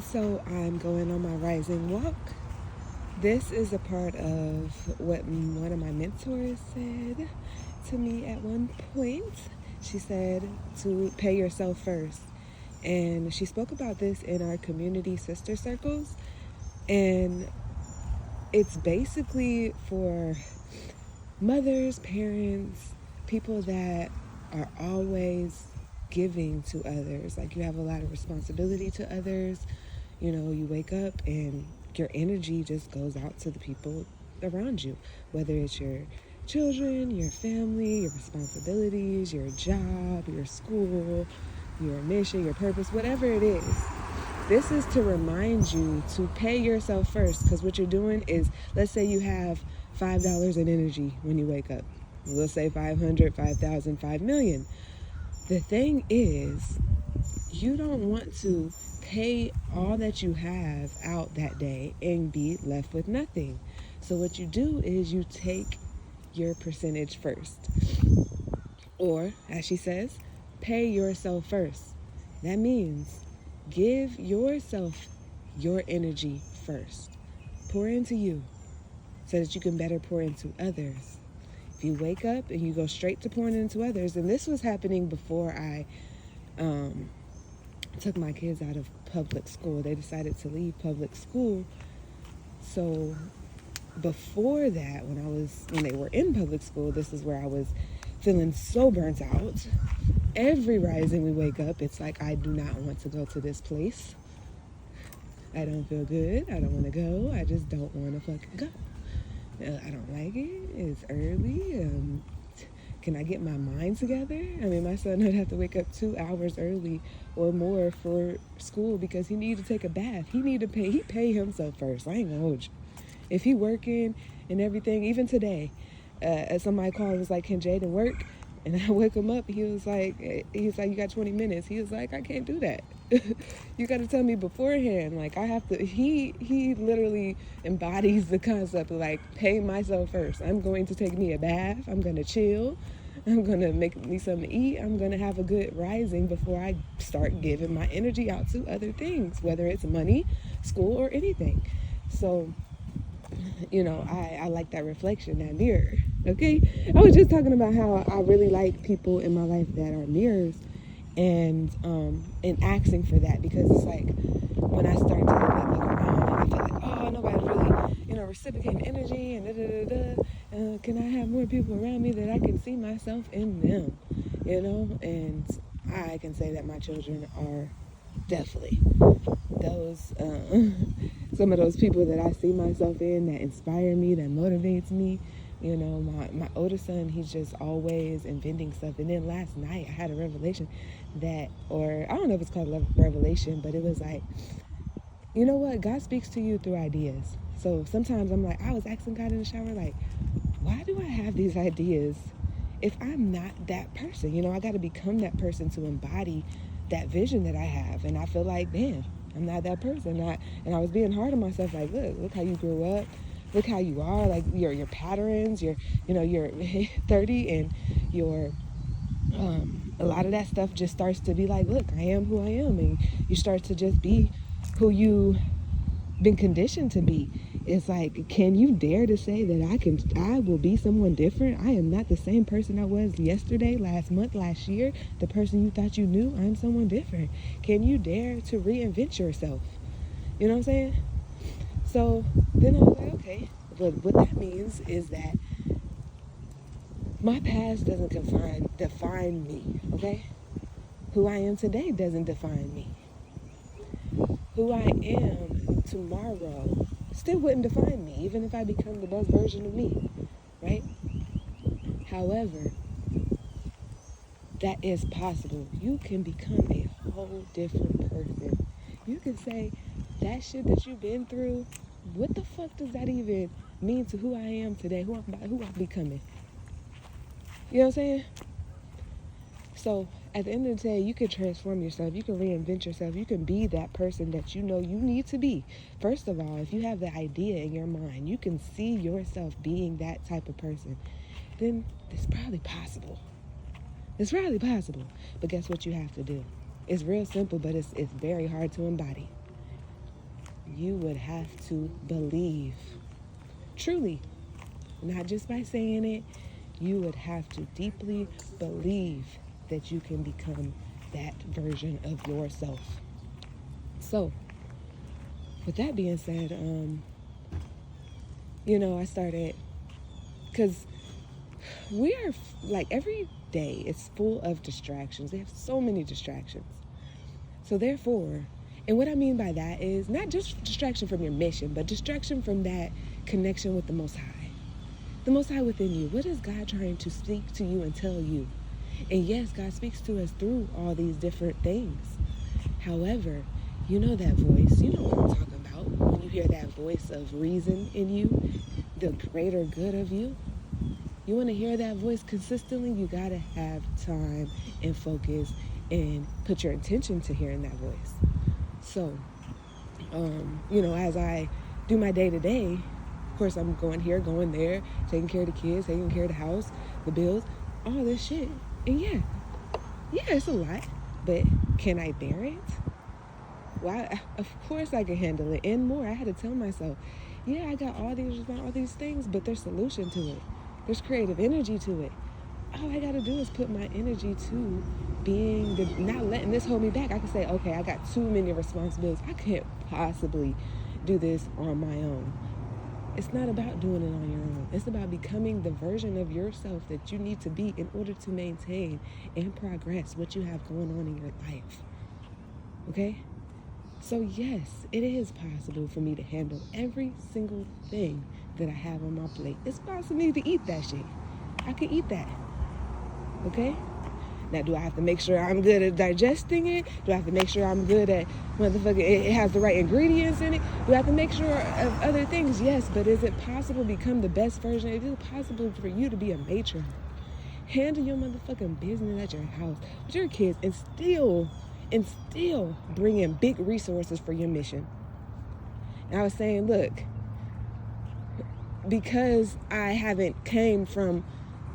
So I'm going on my rising walk. This is a part of what one of my mentors said to me at one point. She said to pay yourself first. And she spoke about this in our community sister circles. And it's basically for mothers, parents, people that are always giving to others. Like you have a lot of responsibility to others. You wake up and your energy just goes out to the people around you, whether it's your children, your family, your responsibilities, your job, your school, your mission, your purpose, whatever it is. This is to remind you to pay yourself first, because what you're doing is, let's say you have $5 in energy when you wake up. We'll say 500, 5,000, 5,000,000. The thing is, you don't want to pay all that you have out that day and be left with nothing. So what you do is you take your percentage first. Or, as she says, pay yourself first. That means give yourself your energy first. Pour into you so that you can better pour into others. If you wake up and you go straight to pouring into others, and this was happening before I took my kids out of public school. They decided to leave public school. So before that, when they were in public school, this is where I was feeling so burnt out. Every rising we wake up, it's like, I do not want to go to this place. I don't feel good. I don't want to go. I just don't want to fucking go. I don't like it. It's early. Can I get my mind together? I mean, my son would have to wake up 2 hours early or more for school because he needed to take a bath. He pay himself first. I ain't gonna hold you. If he working and everything, even today, somebody called and was like, can Jaden work? And I woke him up. He was like, you got 20 minutes. He was like, I can't do that. You got to tell me beforehand. Like, I have to, he literally embodies the concept of like, pay myself first. I'm going to take me a bath. I'm going to chill. I'm going to make me something to eat. I'm going to have a good rising before I start giving my energy out to other things, whether it's money, school, or anything. So, I like that reflection, that mirror. Okay? I was just talking about how I really like people in my life that are mirrors and asking for that, because it's like when I start to look around and I feel like, oh, nobody's really, reciprocating energy and can I have more people around me that I can see myself in them, and I can say that my children are definitely those some of those people that I see myself in, that inspire me, that motivates me. My oldest son, he's just always inventing stuff. And then last night I had a revelation or I don't know if it's called a revelation, but it was like, you know what? God speaks to you through ideas. So sometimes I'm like, I was asking God in the shower, like, why do I have these ideas if I'm not that person? I got to become that person to embody that vision that I have. And I feel like, damn, I'm not that person. And I was being hard on myself, like, look how you grew up. Look how you are, like your patterns, you're 30 and your a lot of that stuff just starts to be like, look, I am who I am, and you start to just be who you been conditioned to be. It's like, can you dare to say that I will be someone different? I am not the same person I was yesterday, last month, last year, the person you thought you knew. I'm someone different. Can you dare to reinvent yourself? You know what I'm saying? So then I was like, okay, but what that means is that my past doesn't define me, okay? Who I am today doesn't define me. Who I am tomorrow still wouldn't define me, even if I become the best version of me, right? However, that is possible. You can become a whole different person. You can say, that shit that you've been through, what the fuck does that even mean to who I am today, who I'm becoming? You know what I'm saying? So at the end of the day, you can transform yourself. You can reinvent yourself. You can be that person that you know you need to be. First of all, if you have the idea in your mind, you can see yourself being that type of person, then it's probably possible. It's probably possible. But guess what you have to do? It's real simple, but it's very hard to embody. you would have to believe. Truly. Not just by saying it. You would have to deeply believe that you can become that version of yourself. So, with that being said, I started, because we are, like, every day it's full of distractions. They have so many distractions. So therefore, and what I mean by that is not just distraction from your mission, but distraction from that connection with the Most High. The Most High within you. What is God trying to speak to you and tell you? And yes, God speaks to us through all these different things. However, you know that voice. You know what I'm talking about. When you hear that voice of reason in you, the greater good of you. You want to hear that voice consistently, you got to have time and focus and put your intention to hearing that voice. So, as I do my day-to-day, of course, I'm going here, going there, taking care of the kids, taking care of the house, the bills, all this shit. And yeah, it's a lot, but can I bear it? Well, of course I can handle it and more. I had to tell myself, yeah, I got all these things, but there's solution to it. There's creative energy to it. All I got to do is put my energy to not letting this hold me back. I can say, okay, I got too many responsibilities. I can't possibly do this on my own. It's not about doing it on your own. It's about becoming the version of yourself that you need to be in order to maintain and progress what you have going on in your life. Okay? So yes, it is possible for me to handle every single thing that I have on my plate. It's possible to eat that shit. I can eat that. Okay? Now, do I have to make sure I'm good at digesting it? Do I have to make sure I'm good at it has the right ingredients in it? Do I have to make sure of other things? Yes, but is it possible to become the best version? Is it possible for you to be a matron? Handle your motherfucking business at your house with your kids and still bring in big resources for your mission. And I was saying, look, because I haven't came from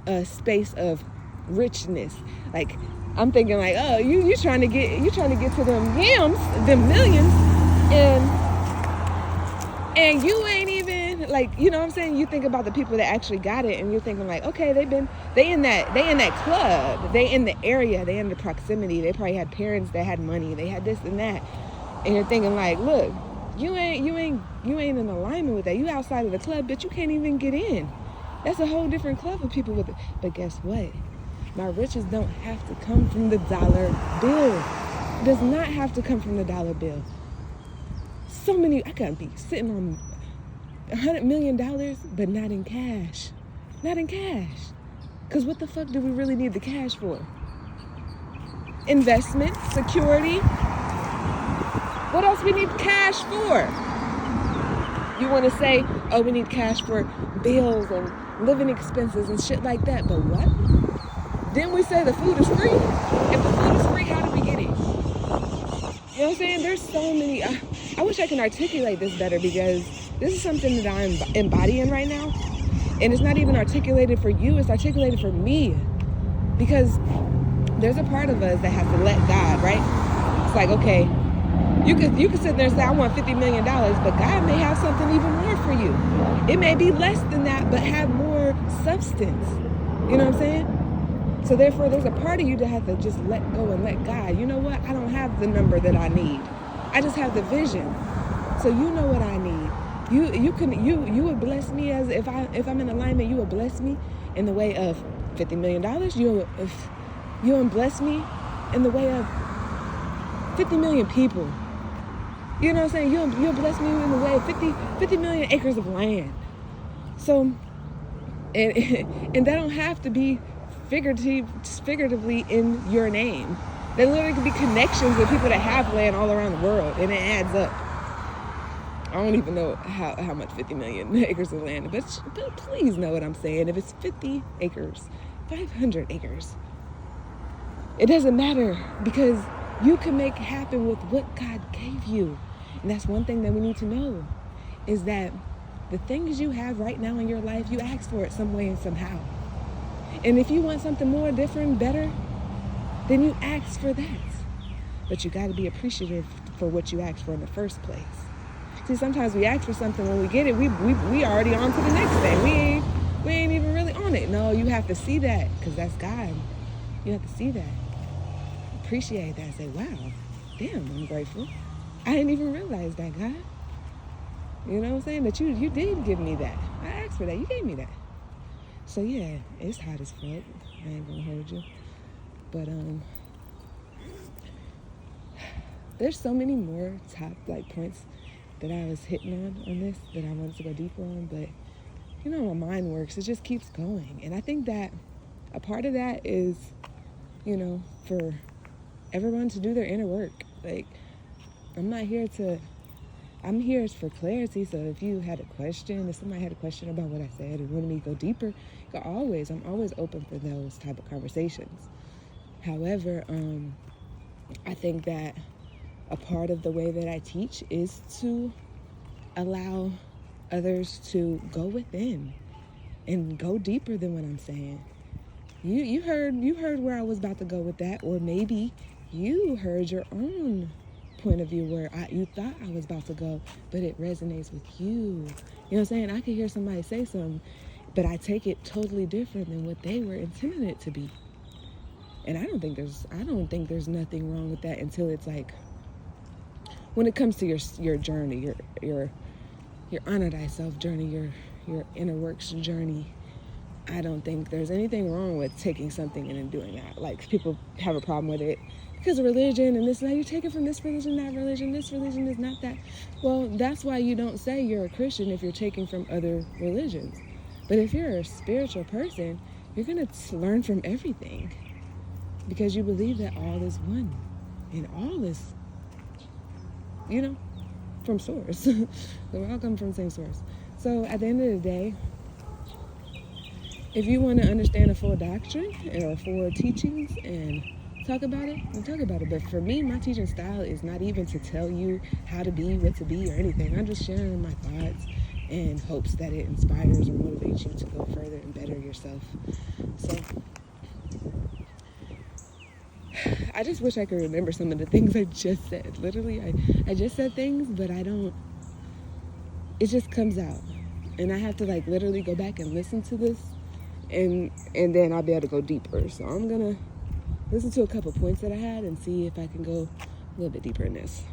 a space of richness, like I'm thinking like, oh, you trying to get to them yams, them millions, and you ain't even like, you know what I'm saying? You think about the people that actually got it, and you're thinking like, okay, they in that club, they in the area, they in the proximity, they probably had parents that had money, they had this and that, and you're thinking like, look, you ain't in alignment with that. You outside of the club, but you can't even get in. That's a whole different club of people with it. But guess what? My riches don't have to come from the dollar bill. It does not have to come from the dollar bill. So many, I could be sitting on $100 million, but not in cash. Not in cash. Because what the fuck do we really need the cash for? Investment, security. What else we need cash for? You want to say, oh, we need cash for bills and living expenses and shit like that, but what? Didn't we say the food is free? If the food is free, how do we get it? You know what I'm saying? There's so many. I wish I can articulate this better, because this is something that I'm embodying right now. And it's not even articulated for you, it's articulated for me. Because there's a part of us that has to let God, right? It's like, okay, you could sit there and say, I want $50 million, but God may have something even more for you. It may be less than that, but have more substance. You know what I'm saying? So therefore, there's a part of you that has to just let go and let God. You know what? I don't have the number that I need. I just have the vision. So you know what I need. You would bless me as if I'm in alignment. You would bless me in the way of $50 million. You would bless me in the way of 50 million people. You know what I'm saying? You'll bless me in the way of 50 million acres of land. So, and that don't have to be figuratively in your name. There literally could be connections with people that have land all around the world, and it adds up. I don't even know how much 50 million acres of land, but please know what I'm saying. If it's 50 acres, 500 acres, it doesn't matter, because you can make it happen with what God gave you. And that's one thing that we need to know, is that the things you have right now in your life, you ask for it some way and somehow. And if you want something more, different, better, then you ask for that. But you got to be appreciative for what you asked for in the first place. See, sometimes we ask for something, when we get it, we already on to the next thing. We ain't even really on it. No, you have to see that, because that's God. You have to see that, appreciate that, say, wow, damn, I'm grateful. I didn't even realize that, God. You know what I'm saying? That you did give me that. I asked for that. You gave me that. So yeah, it's hot as fuck. I ain't gonna hold you. But there's so many more top points that I was hitting on this that I wanted to go deeper on, but you know how my mind works, it just keeps going. And I think that a part of that is, you know, for everyone to do their inner work. Like, I'm here for clarity. So if you had a question, if somebody had a question about what I said and wanted me to go deeper, I'm always open for those type of conversations. However, I think that a part of the way that I teach is to allow others to go within and go deeper than what I'm saying. You heard where I was about to go with that, or maybe you heard your own point of view where you thought I was about to go, but it resonates with you. You know what I'm saying? I could hear somebody say something, but I take it totally different than what they were intending it to be. And I don't think there's nothing wrong with that until it's like, when it comes to your journey, your honor thyself journey, your inner works journey, I don't think there's anything wrong with taking something in and doing that. Like, people have a problem with it because of religion and this and that. You take it from this religion, that religion, this religion is not that. Well, that's why you don't say you're a Christian if you're taking from other religions. But if you're a spiritual person, you're going to learn from everything, because you believe that all is one and all is, you know, from source. So we all come from the same source. So at the end of the day, if you want to understand a full doctrine or full teachings and talk about it, then talk about it. But for me, my teaching style is not even to tell you how to be, what to be, or anything. I'm just sharing my thoughts in hopes that it inspires or motivates you to go further and better yourself. So I just wish I could remember some of the things I just said. Literally, I just said things, but I don't, it just comes out. And I have to literally go back and listen to this, and then I'll be able to go deeper. So I'm gonna listen to a couple points that I had and see if I can go a little bit deeper in this.